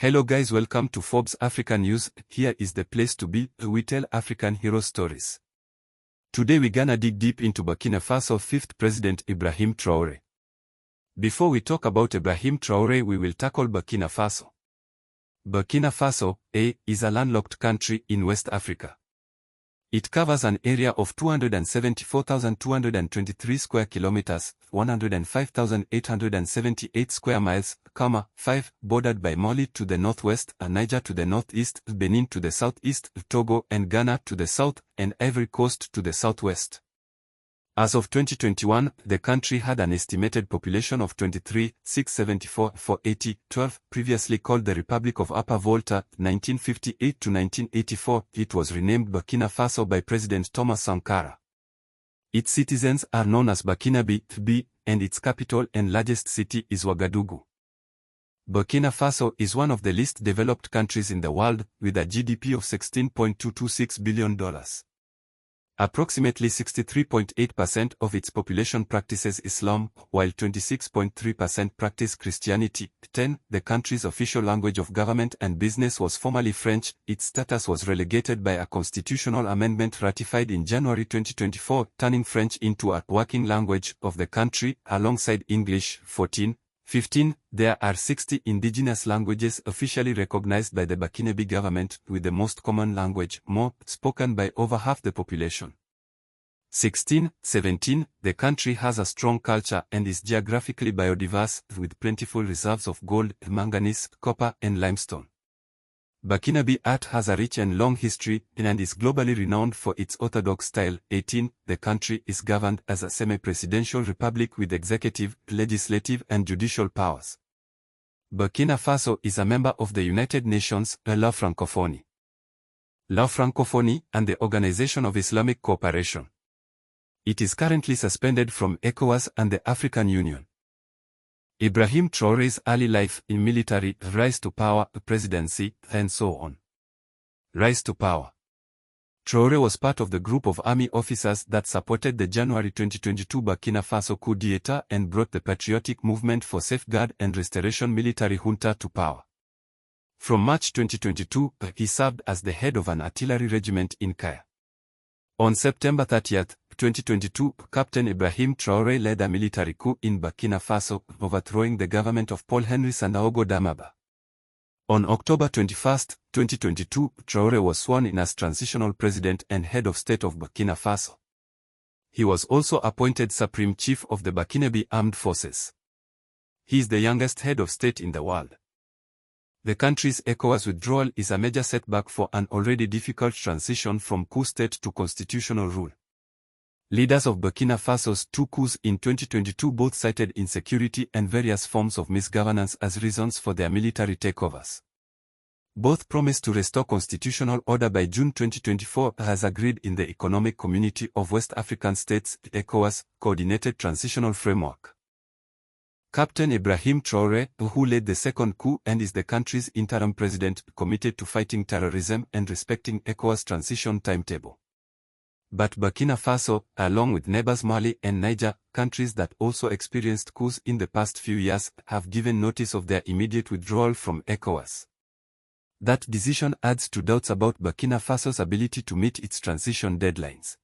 Hello guys, welcome to Forbes Africa News. Here is the place to be. We tell African hero stories. Today we gonna dig deep into Burkina Faso 5th President Ibrahim Traoré. Before we talk about Ibrahim Traoré, we will tackle Burkina Faso. Burkina Faso, is a landlocked country in West Africa. It covers an area of 274,223 square kilometers, 105,878 square miles, 5, bordered by Mali to the northwest, Niger to the northeast, Benin to the southeast, Togo and Ghana to the south, and Ivory Coast to the southwest. As of 2021, the country had an estimated population of 23,674,480, previously called the Republic of Upper Volta, 1958 to 1984. It was renamed Burkina Faso by President Thomas Sankara. Its citizens are known as Burkinabe, and its capital and largest city is Ouagadougou. Burkina Faso is one of the least developed countries in the world, with a GDP of $16.226 billion. Approximately 63.8% of its population practices Islam, while 26.3% practice Christianity. The country's official language of government and business was formerly French. Its status was relegated by a constitutional amendment ratified in January 2024, turning French into a working language of the country, alongside English. 15. There are 60 indigenous languages officially recognized by the Burkinabe government, with the most common language, Mo, spoken by over half the population. 17. The country has a strong culture and is geographically biodiverse, with plentiful reserves of gold, manganese, copper, and limestone. Burkinabe art has a rich and long history, and is globally renowned for its orthodox style. 18. The country is governed as a semi-presidential republic with executive, legislative, and judicial powers. Burkina Faso is a member of the United Nations, La Francophonie, and the Organization of Islamic Cooperation. It is currently suspended from ECOWAS and the African Union. Ibrahim Traoré's early life in military, rise to power, presidency, and so on. Rise to power. Traoré was part of the group of army officers that supported the January 2022 Burkina Faso coup d'etat and brought the patriotic movement for safeguard and restoration military junta to power. From March 2022, he served as the head of an artillery regiment in Kaya. On September 30, 2022, Captain Ibrahim Traoré led a military coup in Burkina Faso, overthrowing the government of Paul-Henri Sandaogo Damiba. On October 21, 2022, Traoré was sworn in as transitional president and head of state of Burkina Faso. He was also appointed Supreme Chief of the Burkinabe Armed Forces. He is the youngest head of state in the world. The country's ECOWAS withdrawal is a major setback for an already difficult transition from coup state to constitutional rule. Leaders of Burkina Faso's two coups in 2022 both cited insecurity and various forms of misgovernance as reasons for their military takeovers. Both promised to restore constitutional order by June 2024, as agreed in the Economic Community of West African States, ECOWAS, Coordinated Transitional Framework. Captain Ibrahim Traoré, who led the second coup and is the country's interim president, committed to fighting terrorism and respecting ECOWAS transition timetable. But Burkina Faso, along with neighbors Mali and Niger, countries that also experienced coups in the past few years, have given notice of their immediate withdrawal from ECOWAS. That decision adds to doubts about Burkina Faso's ability to meet its transition deadlines.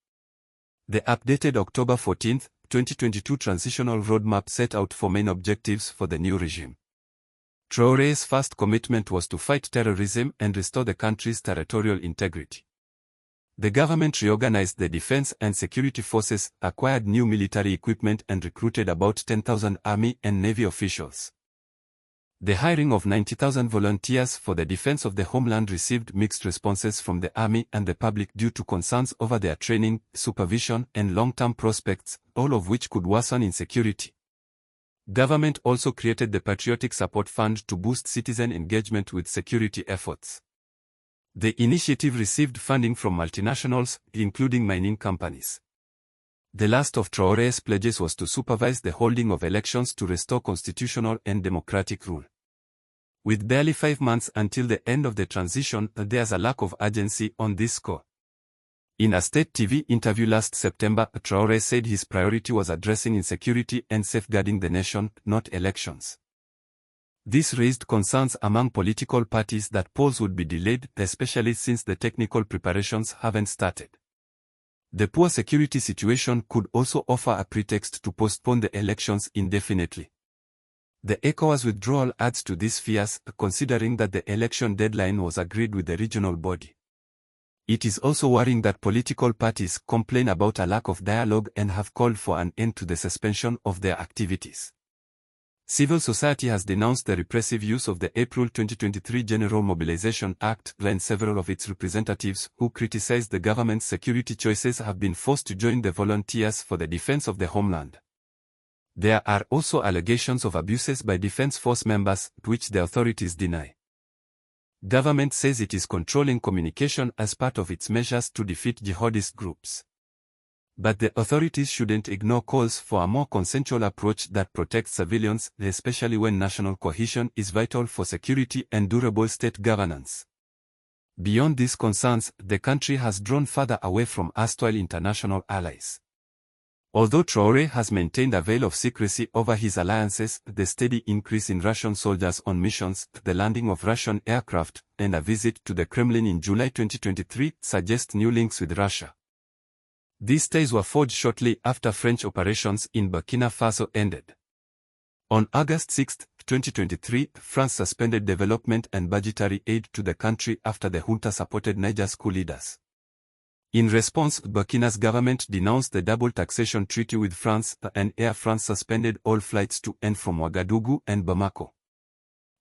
The updated October 14, 2022 transitional roadmap set out four main objectives for the new regime. Traoré's first commitment was to fight terrorism and restore the country's territorial integrity. The government reorganized the defense and security forces, acquired new military equipment and recruited about 10,000 army and navy officials. The hiring of 90,000 volunteers for the defense of the homeland received mixed responses from the army and the public due to concerns over their training, supervision, and long-term prospects, all of which could worsen insecurity. Government also created the Patriotic Support Fund to boost citizen engagement with security efforts. The initiative received funding from multinationals, including mining companies. The last of Traoré's pledges was to supervise the holding of elections to restore constitutional and democratic rule. With barely 5 months until the end of the transition, there's a lack of urgency on this score. In a state TV interview last September, Traoré said his priority was addressing insecurity and safeguarding the nation, not elections. This raised concerns among political parties that polls would be delayed, especially since the technical preparations haven't started. The poor security situation could also offer a pretext to postpone the elections indefinitely. The ECOWAS withdrawal adds to these fears, considering that the election deadline was agreed with the regional body. It is also worrying that political parties complain about a lack of dialogue and have called for an end to the suspension of their activities. Civil society has denounced the repressive use of the April 2023 General Mobilization Act, and several of its representatives who criticized the government's security choices have been forced to join the volunteers for the defense of the homeland. There are also allegations of abuses by defense force members, which the authorities deny. Government says it is controlling communication as part of its measures to defeat jihadist groups. But the authorities shouldn't ignore calls for a more consensual approach that protects civilians, especially when national cohesion is vital for security and durable state governance. Beyond these concerns, the country has drawn further away from erstwhile international allies. Although Traoré has maintained a veil of secrecy over his alliances, the steady increase in Russian soldiers on missions, the landing of Russian aircraft, and a visit to the Kremlin in July 2023 suggest new links with Russia. These ties were forged shortly after French operations in Burkina Faso ended. On August 6, 2023, France suspended development and budgetary aid to the country after the junta supported Niger's coup leaders. In response, Burkina's government denounced the double taxation treaty with France, and Air France suspended all flights to and from Ouagadougou and Bamako.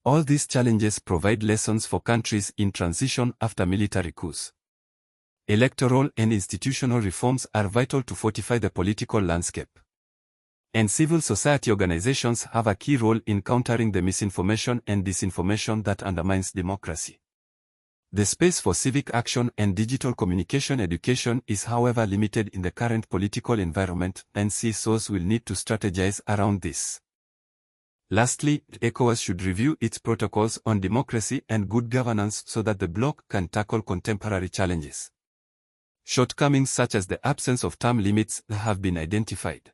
All these challenges provide lessons for countries in transition after military coups. Electoral and institutional reforms are vital to fortify the political landscape. And civil society organizations have a key role in countering the misinformation and disinformation that undermines democracy. The space for civic action and digital communication education is, however, limited in the current political environment, and CISOs will need to strategize around this. Lastly, ECOWAS should review its protocols on democracy and good governance so that the bloc can tackle contemporary challenges. Shortcomings such as the absence of term limits have been identified.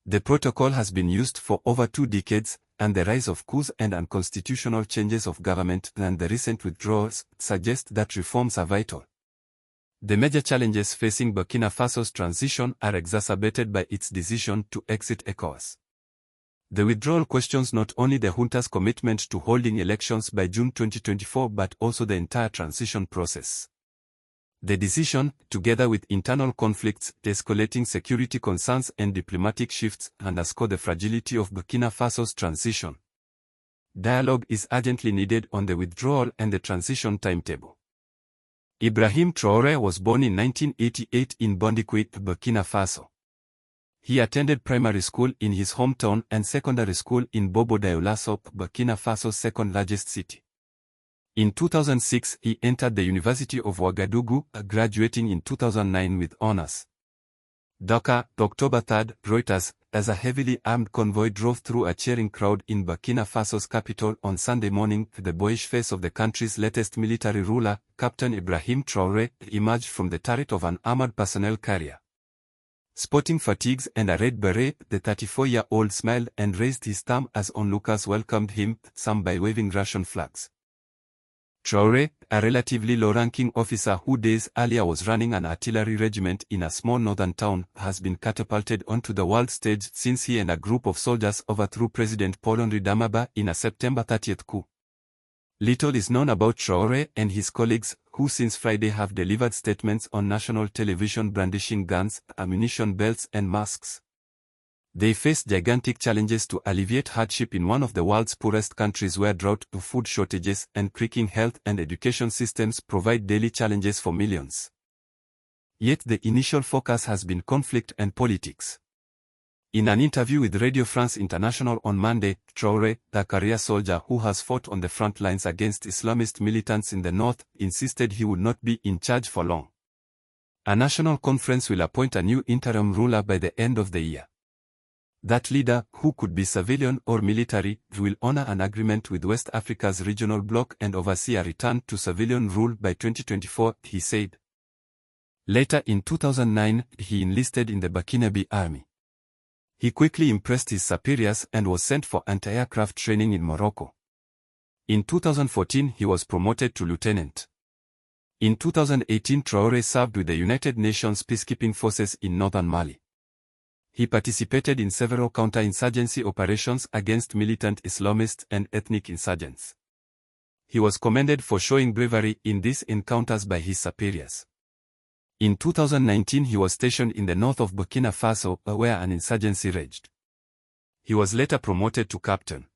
The protocol has been used for over 2 decades, and the rise of coups and unconstitutional changes of government and the recent withdrawals suggest that reforms are vital. The major challenges facing Burkina Faso's transition are exacerbated by its decision to exit ECOWAS. The withdrawal questions not only the junta's commitment to holding elections by June 2024 but also the entire transition process. The decision, together with internal conflicts, escalating security concerns and diplomatic shifts, underscore the fragility of Burkina Faso's transition. Dialogue is urgently needed on the withdrawal and the transition timetable. Ibrahim Traoré was born in 1988 in Bondikwe, Burkina Faso. He attended primary school in his hometown and secondary school in Bobo Dioulasso, Burkina Faso's second-largest city. In 2006, he entered the University of Ouagadougou, graduating in 2009 with honors. Dakar, October 3, Reuters, as a heavily armed convoy drove through a cheering crowd in Burkina Faso's capital on Sunday morning, the boyish face of the country's latest military ruler, Captain Ibrahim Traoré, emerged from the turret of an armored personnel carrier. Sporting fatigues and a red beret, the 34-year-old smiled and raised his thumb as onlookers welcomed him, some by waving Russian flags. Traoré, a relatively low-ranking officer who days earlier was running an artillery regiment in a small northern town, has been catapulted onto the world stage since he and a group of soldiers overthrew President Paul-Henri Damiba in a September 30 coup. Little is known about Traoré and his colleagues, who since Friday have delivered statements on national television brandishing guns, ammunition belts and masks. They face gigantic challenges to alleviate hardship in one of the world's poorest countries where drought, food shortages, and creaking health and education systems provide daily challenges for millions. Yet the initial focus has been conflict and politics. In an interview with Radio France International on Monday, Traoré, the career soldier who has fought on the front lines against Islamist militants in the north, insisted he would not be in charge for long. A national conference will appoint a new interim ruler by the end of the year. That leader, who could be civilian or military, will honor an agreement with West Africa's regional bloc and oversee a return to civilian rule by 2024, he said. Later in 2009, he enlisted in the Burkinabe army. He quickly impressed his superiors and was sent for anti-aircraft training in Morocco. In 2014 he was promoted to lieutenant. In 2018 Traoré served with the United Nations peacekeeping forces in northern Mali. He participated in several counter-insurgency operations against militant Islamists and ethnic insurgents. He was commended for showing bravery in these encounters by his superiors. In 2019 he was stationed in the north of Burkina Faso, where an insurgency raged. He was later promoted to captain.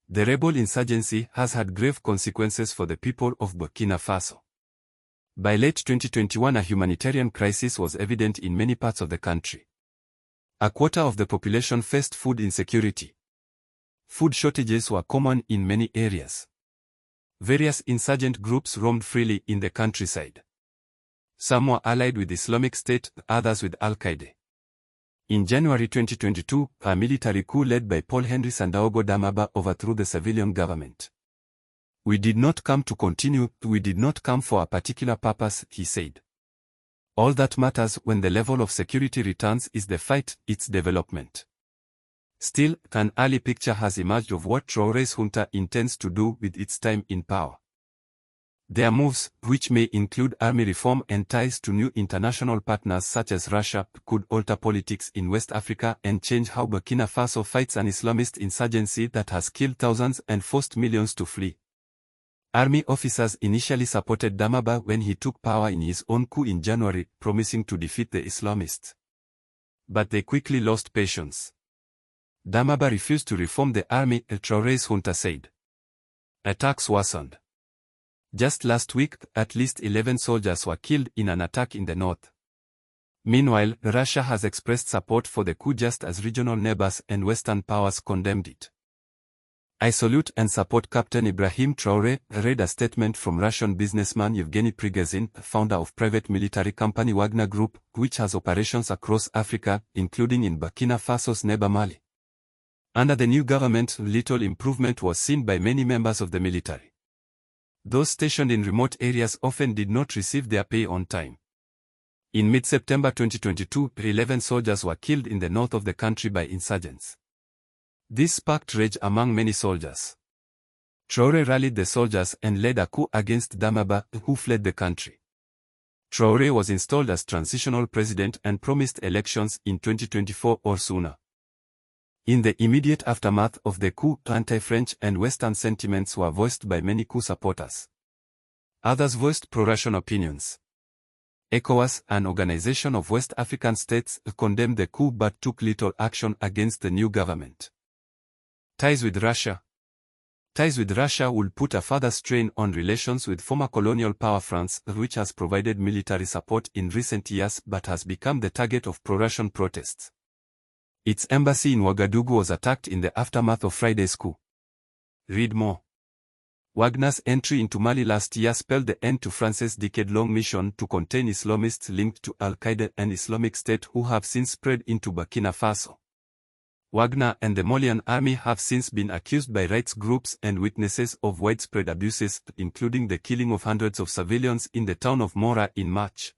The rebel insurgency has had grave consequences for the people of Burkina Faso. By late 2021 a humanitarian crisis was evident in many parts of the country. A quarter of the population faced food insecurity. Food shortages were common in many areas. Various insurgent groups roamed freely in the countryside. Some were allied with Islamic State, others with Al-Qaeda. In January 2022, a military coup led by Paul-Henri Sandaogo Damiba overthrew the civilian government. "We did not come to continue, we did not come for a particular purpose," he said. "All that matters when the level of security returns is the fight, its development." Still, an early picture has emerged of what Traoré's junta intends to do with its time in power. Their moves, which may include army reform and ties to new international partners such as Russia, could alter politics in West Africa and change how Burkina Faso fights an Islamist insurgency that has killed thousands and forced millions to flee. Army officers initially supported Damiba when he took power in his own coup in January, promising to defeat the Islamists. But they quickly lost patience. Damiba refused to reform the army, Traoré's junta said. Attacks worsened. Just last week, at least 11 soldiers were killed in an attack in the north. Meanwhile, Russia has expressed support for the coup just as regional neighbors and Western powers condemned it. "I salute and support Captain Ibrahim Traoré," read a statement from Russian businessman Yevgeny Prigozhin, founder of private military company Wagner Group, which has operations across Africa, including in Burkina Faso's neighbor Mali. Under the new government, little improvement was seen by many members of the military. Those stationed in remote areas often did not receive their pay on time. In mid-September 2022, 11 soldiers were killed in the north of the country by insurgents. This sparked rage among many soldiers. Traoré rallied the soldiers and led a coup against Damiba, who fled the country. Traoré was installed as transitional president and promised elections in 2024 or sooner. In the immediate aftermath of the coup, anti-French and Western sentiments were voiced by many coup supporters. Others voiced pro-Russian opinions. ECOWAS, an organization of West African states, condemned the coup but took little action against the new government. Ties with Russia. Ties with Russia will put a further strain on relations with former colonial power France, which has provided military support in recent years but has become the target of pro-Russian protests. Its embassy in Ouagadougou was attacked in the aftermath of Friday's coup. Read more. Wagner's entry into Mali last year spelled the end to France's decade-long mission to contain Islamists linked to Al-Qaeda and Islamic State who have since spread into Burkina Faso. Wagner and the Malian army have since been accused by rights groups and witnesses of widespread abuses, including the killing of hundreds of civilians in the town of Mora in March.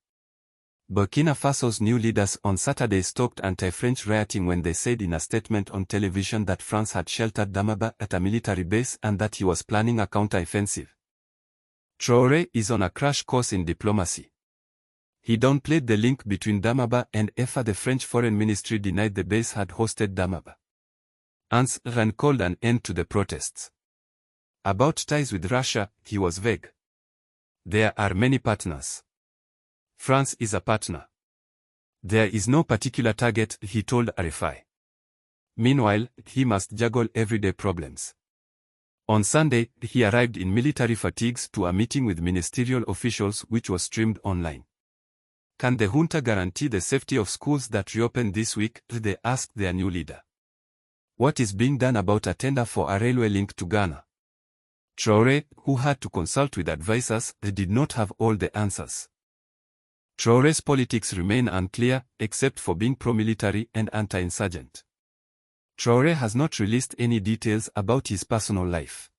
Burkina Faso's new leaders on Saturday stoked anti-French rioting when they said in a statement on television that France had sheltered Damiba at a military base and that he was planning a counter-offensive. Traoré is on a crash course in diplomacy. He downplayed the link between Damiba and EFA. The French Foreign Ministry denied the base had hosted Damiba. Anse Ran called an end to the protests. About ties with Russia, he was vague. "There are many partners. France is a partner. There is no particular target," he told RFI. Meanwhile, he must juggle everyday problems. On Sunday, he arrived in military fatigues to a meeting with ministerial officials which was streamed online. Can the junta guarantee the safety of schools that reopen this week? They asked their new leader. What is being done about a tender for a railway link to Ghana? Traoré, who had to consult with advisors, did not have all the answers. Traoré's politics remain unclear, except for being pro-military and anti-insurgent. Traoré has not released any details about his personal life.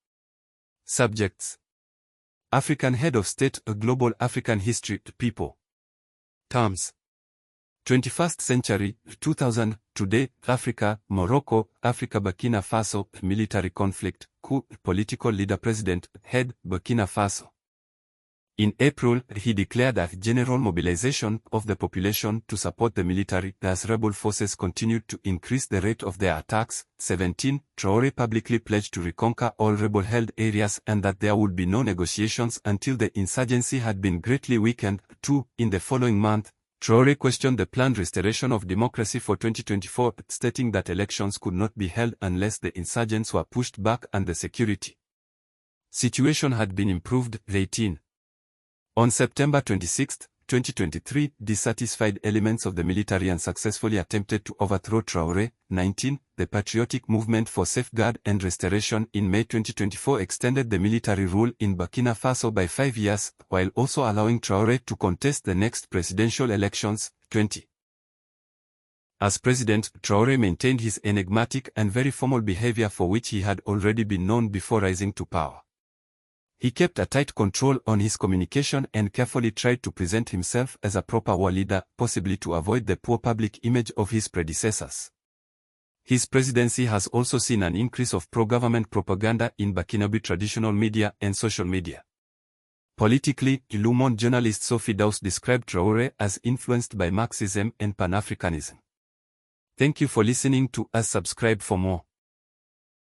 Subjects: African Head of State, a Global African History, People. Terms: 21st century, 2000, today, Africa, Morocco, Africa Burkina Faso, military conflict, coup, political leader president, head, Burkina Faso. In April, he declared a general mobilization of the population to support the military as rebel forces continued to increase the rate of their attacks. 17. Traoré publicly pledged to reconquer all rebel-held areas and that there would be no negotiations until the insurgency had been greatly weakened. 2. In the following month, Traoré questioned the planned restoration of democracy for 2024, stating that elections could not be held unless the insurgents were pushed back and the security situation had been improved. 18. On September 26, 2023, dissatisfied elements of the military unsuccessfully attempted to overthrow Traoré. 19. The Patriotic Movement for Safeguard and Restoration in May 2024 extended the military rule in Burkina Faso by 5 years, while also allowing Traoré to contest the next presidential elections. 20. As president, Traoré maintained his enigmatic and very formal behavior for which he had already been known before rising to power. He kept a tight control on his communication and carefully tried to present himself as a proper war leader, possibly to avoid the poor public image of his predecessors. His presidency has also seen an increase of pro-government propaganda in Burkinabe traditional media and social media. Politically, Le Monde journalist Sophie Daus described Traoré as influenced by Marxism and Pan-Africanism. Thank you for listening to us. Subscribe for more.